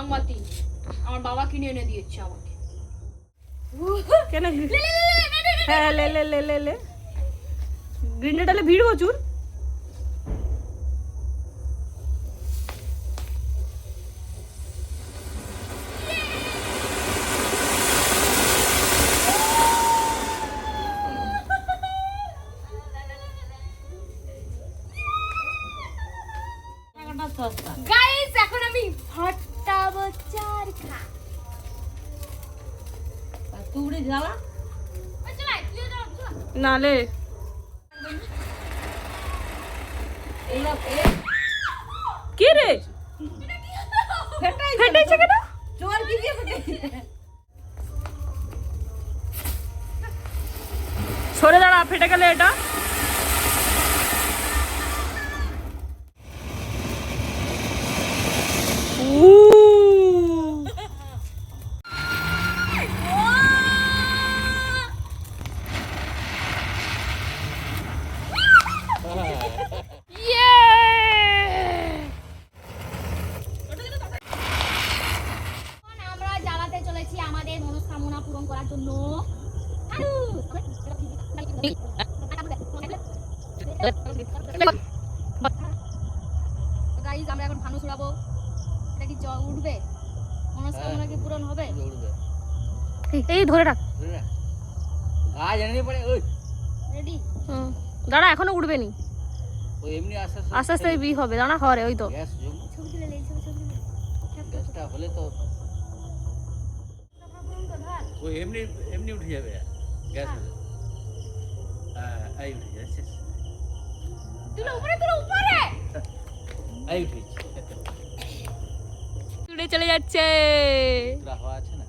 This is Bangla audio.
রংবাতি আমার বাবা কিনে এনে দিয়েছে আমাকে। কেন? হ্যাঁ লে লে লে লে লে। গ্রিনেডালে ভিড় প্রচুর। গাইস এখন আমি ভট্টা বচার খা তুড়ি জ্বালা নালে কি রে ফেটেছে কেন? চোর কি দিয়ে ফেটেছে? সরে দাঁড়া, ফেটে গেলে এটা। আমরা জ্বালাতে চলেছি আমাদের মনস্কামনা পূরণ করার জন্য। গাইস আমরা এখন ভানু ছড়াবো। এটা কি উঠবে? মনস্কামনা কি পূরণ হবে? এই ধরে রাখ। গাছ এনে পড়ে ওই রেডি? দাঁড়া, এখনো উঠবে নি, ওই এমনি আস্তে আস্তে আস্তে বি হবে। দাঁড়া, হরে ওই তো। গ্যাস জম ছবি তুলে নেই, ছবি তুলে। গ্যাসটা হলে তো ওই এমনি এমনি উঠে যাবে গ্যাস হলে। হ্যাঁ এই উঠে যাচ্ছে, তুলে উপরে, তুলে উপরে। এই উঠে উড়ে চলে যাচ্ছে। হওয়া আছে না।